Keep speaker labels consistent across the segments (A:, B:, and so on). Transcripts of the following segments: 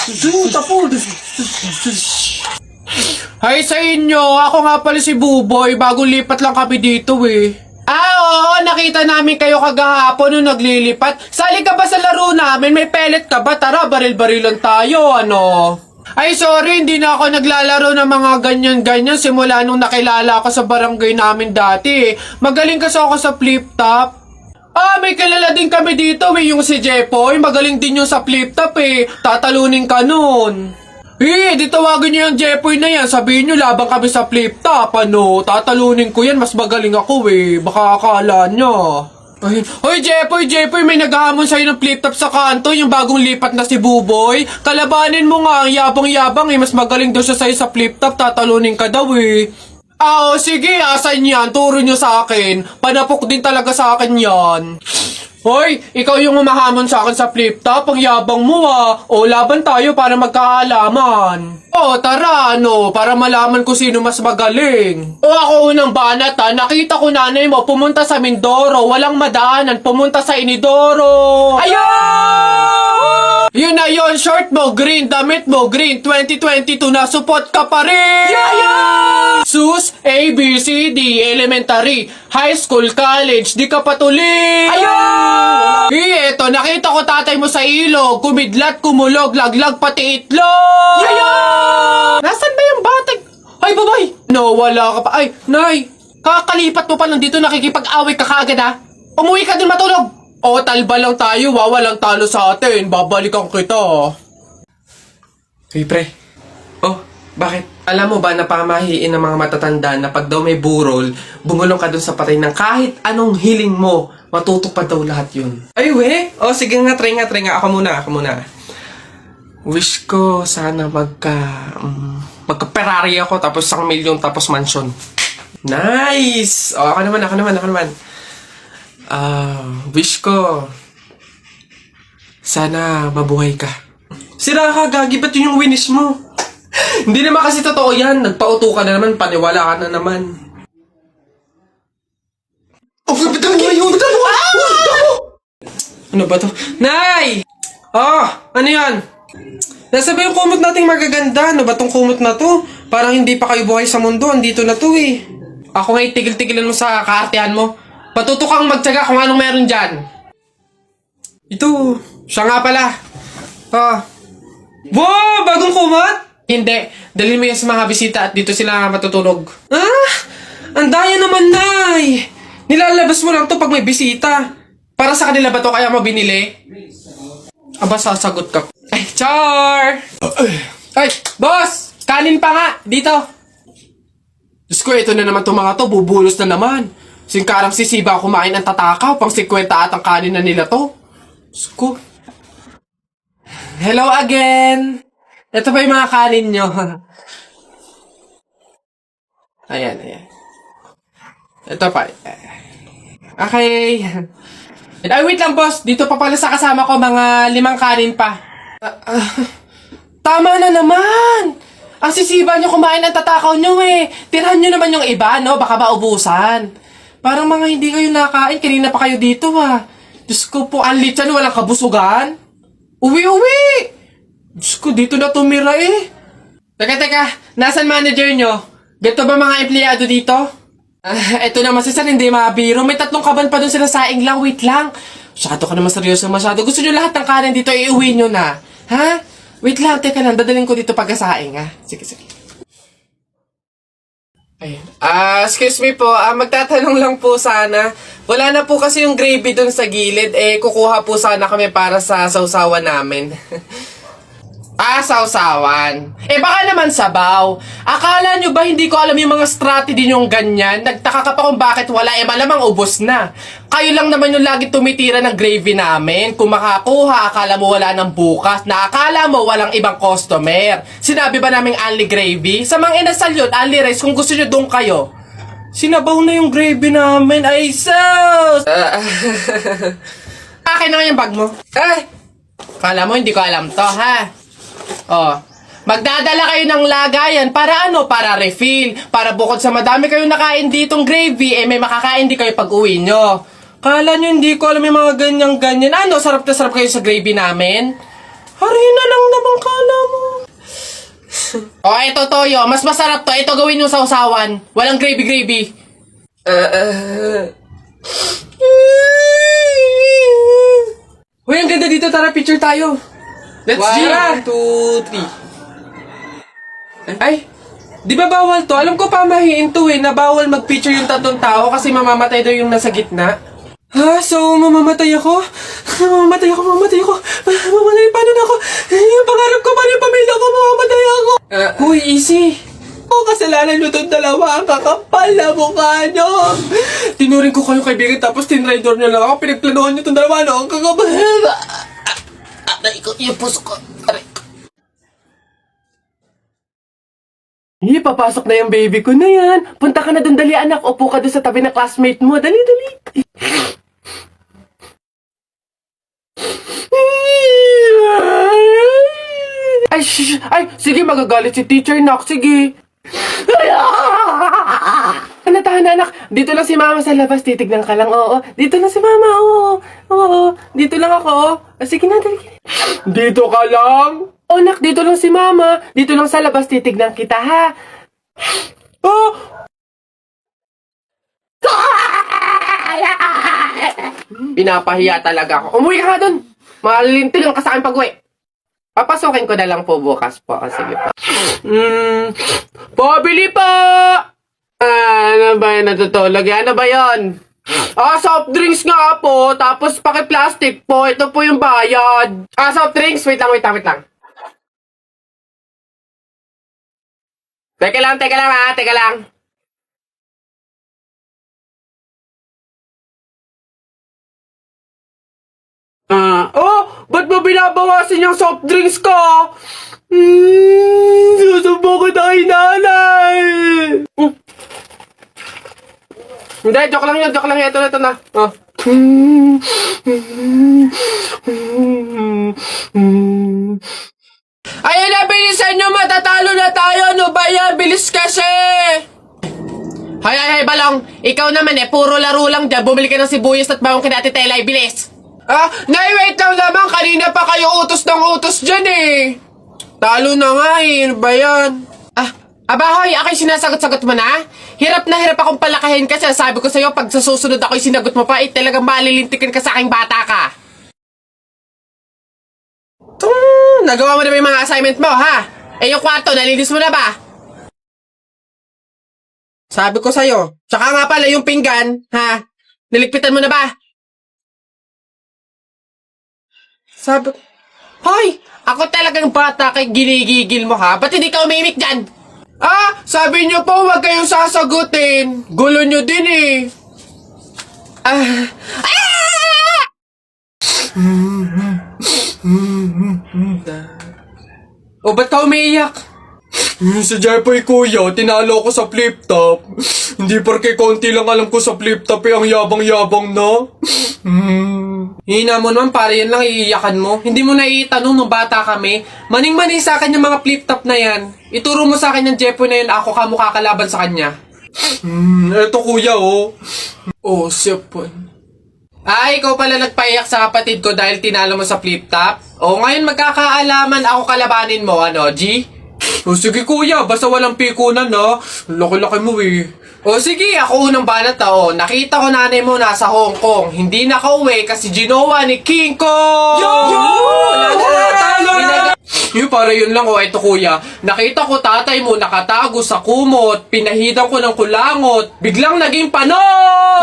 A: Tapos.
B: Hi sa inyo, ako nga pala si Buboy, bagong lipat lang kami dito eh. Oo, nakita namin kayo kagahapon nung naglilipat. Sali ka ba sa laro namin? May pellet ka ba? Tara, baril-barilan tayo, ano? Ay, sorry, hindi na ako naglalaro ng mga ganyan-ganyan simula nung nakilala ako sa barangay namin dati. Magaling kasi ako sa flip-top. May kilala din kami dito yung si Jepoy. Magaling din yung sa flip-top Tatalunin ka nun. Di tawagin niyo yung Jepoy na yan. Sabihin niyo labang kami sa flip-top, ano. Tatalunin ko yan, mas magaling ako Baka akala niyo. Hoy Jepoy, may naghahamon sa'yo ng flip-top sa kanto, yung bagong lipat na si Buboy. Kalabanin mo nga, ang yabang-yabang mas magaling daw siya sa'yo sa flip-top, tatalunin ka daw sige, asan yan? Turo nyo sa akin. Panapok din talaga sa akin yan. Hoy, ikaw yung humahamon sa akin sa flip-top, ang yabang mo laban tayo para magkaalaman. Tara, para malaman ko sino mas magaling. Ako unang banat nakita ko nanay mo pumunta sa Mindoro, walang madaanan, pumunta sa Inidoro. Ayun! Yun na yun, short mo, green, damit mo, green, 2022 na, support ka pa rin! Sus, A, B, C, D, elementary, high school, college, di ka patuloy! Ayun! Eto, nakita ko tatay mo sa ilog, kumidlat, kumulog, laglag, pati itlog! Nasaan ba yung batag? Ay, babay! No, wala ka pa. Ay, nay! Kakalipat mo pa lang dito, nakikipag-away ka kaagad Umuwi ka din matulog! Talba lang tayo walang talo sa atin. Babalikan kita.
A: Hey, pre. Bakit? Alam mo ba na pamahiin ng mga matatanda na pag daw may burol, bumulong ka dun sa patay ng kahit anong hiling mo, matutupad daw lahat yun. Ay, sige nga, try nga. Ako muna. Wish ko sana magka-Ferrari ako, tapos 1 milyon, tapos mansion. Nice! Ako naman. Wish ko sana mabuhay ka. Sira ka, gagi, ba't yun yung winish mo? Hindi naman kasi totoo yan. Nagpauto ka na naman, paniwala ka na naman. Ano ba to? Nay! Ano yan? Nasabi yung kumot nating magaganda. Ano ba tong kumot na to? Parang hindi pa kayo buhay sa mundo. Andito na to Ako nga itigil-tigilan mo sa kaartehan mo. Patuto kang magtsaga kung anong meron dyan. Ito, siya nga pala. Wow, bagong kumot? Hindi, dalhin mo yan sa mga bisita at dito sila matutulog. Ang daya naman, Nay. Nilalabas mo lang to pag may bisita. Para sa kanila ba to kaya mo binili? Aba, sasagot ka. Ay, char! Ay, boss! Kanin pa nga, dito. Diyos ko, ito na naman itong mga to, bubulos na naman. Singkarang sisiba kumain ang tatakaw, pang 50 at ang kanin na nila to. Diyos ko. Hello again! Ito ba yung mga kanin nyo? Ayan. Ito pa. Okay. Ay, wait lang, boss. Dito pa pala sa kasama ko mga 5 kanin pa. Tama na naman! Ang sisiba nyo kumain ang tatakaw nyo Tirahan nyo naman yung iba, no? Baka maubusan. Parang mga hindi kayo nakain. Kanina pa kayo dito, Diyos ko po, ang litsan, walang kabusugan. Uwi! Diyos ko, dito na tumira Teka, nasan manager nyo? Ganito ba mga empleyado dito? Eto naman si Sir, hindi mabiro. May 3 kaban pa dun sila saing lang, wait lang. Masyado ka naman seryoso masyado. Gusto nyo lahat ng kanin dito, iuwi nyo na. Wait lang, teka lang, dadalhin ko dito pagkasaing, Sige. Ayun. Excuse me po, magtatanong lang po sana. Wala na po kasi yung gravy dun sa gilid, kukuha po sana kami para sa sausawan namin. Sausawan. Baka naman sabaw. Akala nyo ba hindi ko alam yung mga strategy nyong ganyan? Nagtaka ka pa kung bakit wala, malamang ubos na. Kayo lang naman yung lagi tumitira ng gravy namin. Kung makakuha, akala mo wala ng bukas, na akala mo walang ibang customer. Sinabi ba naming only gravy? Sa mga inasal yun, only rice, kung gusto nyo doon kayo. Sinabaw na yung gravy namin. Ay, sus! Akin naman yung bag mo. Kala mo hindi ko alam to, magdadala kayo ng lagayan para para refill. Para bukod sa madami kayong nakain ditong gravy, may makakain din kayo pag uwi nyo. Kala nyo hindi ko alam yung mga ganyan-ganyan. Sarap na sarap kayo sa gravy namin? Harina lang naman kala O, eto, Toyo. Mas masarap to. Ito gawin yung sausawan. Walang gravy-gravy. Uy, ang ganda dito. Tara, picture tayo. Let's G. 1, 2, 3. Ay, di ba bawal to? Alam ko pamahiin to na bawal mag-picture yung tatlong tao kasi mamamatay daw yung nasa gitna. Ha? So, mamamatay ako? Mamamatay ako. Mamamatay, paano na ako? Yung pangarap ko, paano yung pamilya ko? Mamamatay ako. Huy, easy. Kasalanan nyo itong dalawa. Ang kakapal na mukha nyo. Tinuring ko kayong kaibigan tapos tinraidor nyo lang ako. Pinagplanuhan nyo itong dalawa. Ang kakapal. Aray ko, yung puso ko. Aray ko. Papasok na yung baby ko na yan. Punta ka na dun, dali anak. Upo ka dun sa tabi ng classmate mo. Dali. Ay, shh! Ay, sige, magagalit si teacher, nak. Sige. Tahan, anak. Dito lang si mama sa labas. Titignan ka lang, oo. Dito lang si mama, oo. Oo, dito lang ako. Sige na, dali. Dito ka lang? Oh, nak, dito lang si mama. Dito lang sa labas. Titignan kita, ha? Oh! Pinapahiya talaga ako. Umuwi ka nga dun. Malilintil lang ka sa akin pag-uwi. Papasukin ko na lang po bukas po. Sige po. Pabili po! Ano ba yun? Natutulog? Ano ba yun? Soft drinks nga po. Tapos paki-plastic po. Ito po yung bayad. Soft drinks. Wait lang. Teka lang ha. Teka lang. Ba't mo binabawasan yung soft drinks ko? Susubo ko na kay nanay. Hindi, joke lang yun. Ito na. Oh. Ayun na, bilisan nyo. Matatalo na tayo. Ano ba yan? Bilis kasi. Hay, Balong. Ikaw naman puro laro lang dyan. Bumili ka ng sibuyas at bawang kinati telay. Bilis. Nay, wait lang naman. Kanina pa kayo utos ng utos dyan Talo na nga Ano ba yan? Abahoy, ako'y sinasagot-sagot mo na? Hirap na hirap akong palakahin kasi sabi ko sa'yo, pag sa susunod ako'y sinagot mo pa, talagang malilintikin ka sa aking bata ka. Nagawa mo na ba yung mga assignment mo, ha? Yung kwarto, nalinis mo na ba? Sabi ko sa'yo. Tsaka nga pala yung pinggan, ha? Niligpitan mo na ba? Sabi ko, hoy! Ako talagang bata kay ginigigil mo, ha? Ba't hindi ka umimik dyan? Sabi niyo po, huwag kayong sasagutin. Gulo niyo din ba't ka umiiyak? Si Jepoy kuya, tinalo ko sa flip top. Hindi porke konti lang alam ko sa flip top ang yabang-yabang na. Hina mo naman, para yan lang iiyakan mo. Hindi mo naiitanong nung bata kami. Maning-maning sa akin yung mga flip top na yan. Ituro mo sa akin yung Jepoy na yun, ako kamukha kalaban sa kanya. Eto kuya sipon. Ikaw pala nagpaiyak sa kapatid ko dahil tinalo mo sa flip top? Ngayon magkakaalaman ako kalabanin mo, G? Sige kuya, basta walang pikunan Laki-laki mo sige, ako unang banat nakita ko nanay mo nasa Hong Kong. Hindi nakauwi kasi ginawa ni King Kong! Para yun lang ito kuya. Nakita ko tatay mo nakatago sa kumot. Pinahidan ko ng kulangot. Biglang naging panon!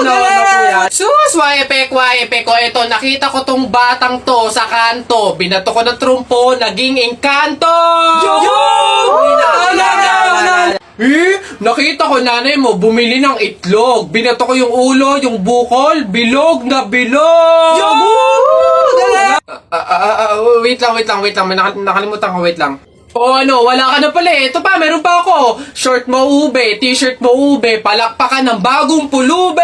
A: Kuya? Sus, waepek. Ito, nakita ko tong batang to sa kanto. Binato ko ng trumpo, naging engkanto! Nakita ko nanay mo bumili ng itlog. Binato ko yung ulo, yung bukol, bilog na bilog! Wait lang. Nakalimutan ko, wait lang. Wala ka na pala Ito pa, meron pa ako. Short mo ube, t-shirt mo ube, palakpakan ng bagong pulube!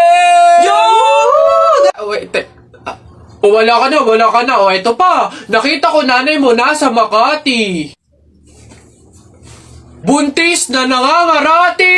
A: Wala ka na. Ito pa. Nakita ko nanay mo nasa Makati. Buntis na nangangarati!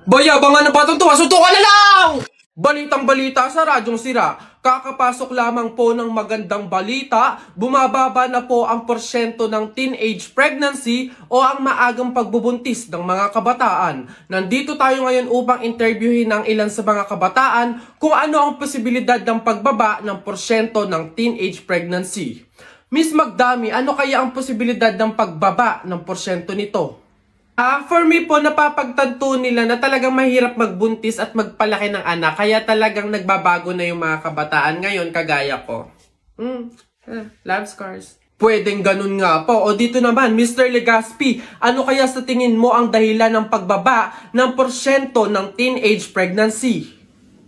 A: Bayabangan na patong tuwa, suntukan na lang! Balitang-balita sa Radyong Sira, kakapasok lamang po ng magandang balita, bumababa na po ang porsyento ng teenage pregnancy o ang maagang pagbubuntis ng mga kabataan. Nandito tayo ngayon upang interviewin ng ilan sa mga kabataan kung ano ang posibilidad ng pagbaba ng porsyento ng teenage pregnancy. Miss Magdami, ano kaya ang posibilidad ng pagbaba ng porsyento nito? For me po, napapagtanto nila na talagang mahirap magbuntis at magpalaki ng anak. Kaya talagang nagbabago na yung mga kabataan ngayon, kagaya ko. Love scars. Pwedeng ganun nga po. O dito naman, Mr. Legaspi, ano kaya sa tingin mo ang dahilan ng pagbaba ng porsyento ng teenage pregnancy?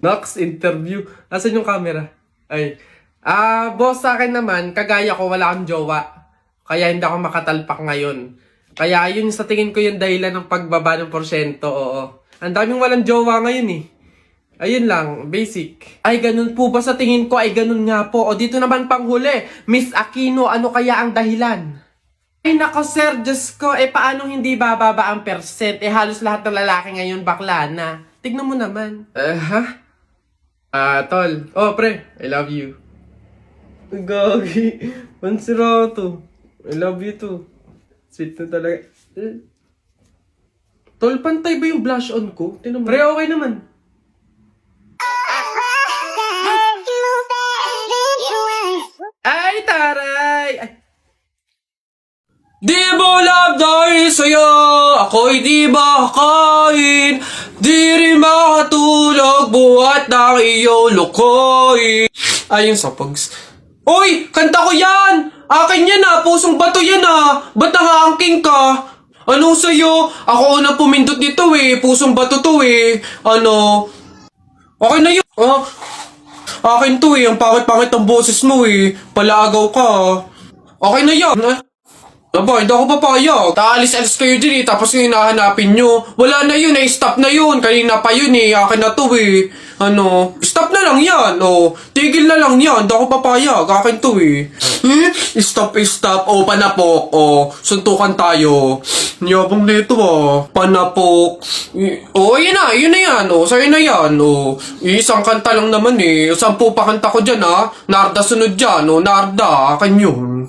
A: Next interview. Asan yung camera? Ay. Boss, sa akin naman, kagaya ko, wala akong jowa. Kaya hindi ako makatalpak ngayon. Kaya yun sa tingin ko yung dahilan ng pagbaba ng porsyento, oo. Ang daming walang jowa ngayon eh. Ayun lang, basic. Ay, ganun po ba sa tingin ko? Ay, ganun nga po. O dito naman panghuli, Miss Aquino, ano kaya ang dahilan? Ay, nako sir, Diyos ko, paano hindi bababa ang percent? Halos lahat ng lalaki ngayon bakla na. Tignan mo naman. Tol. Oh, pre, I love you. Gagi, pansirato. I love you too. Sweet na talaga. Tol, pantay ba yung blush on ko? Tinan mo. Pre, okay naman. Ay, taray! Ay. Di mo love dahil sa'yo, ako'y di makakain. Di rin makatulog, buhat ng iyong lukoy. Ayun sa pags. Uy! Kanta ko yan! Akin yan pusong bato yan Ba't nakaangking ka? Ano sa'yo? Ako unang pumindot dito pusong bato to Ano? Okay na yun. Akin to ang pangit-pangit ang boses mo Palaagaw ka. Okay na yan. Aba, hindi ako papayag. Taalis-alis kayo din tapos yung hinahanapin nyo. Wala na yun stop na yun. Kanina pa yun akin na to Ano, stop na lang yan tigil na lang yan. Hindi ako papayag. Akin to Stop. Panapok. Suntukan tayo. Niyabang nito Panapok. Yun na yan. Sa'yo na yan. Isang kanta lang naman 10 pa kanta ko dyan Narda sunod dyan. Narda, akin yun.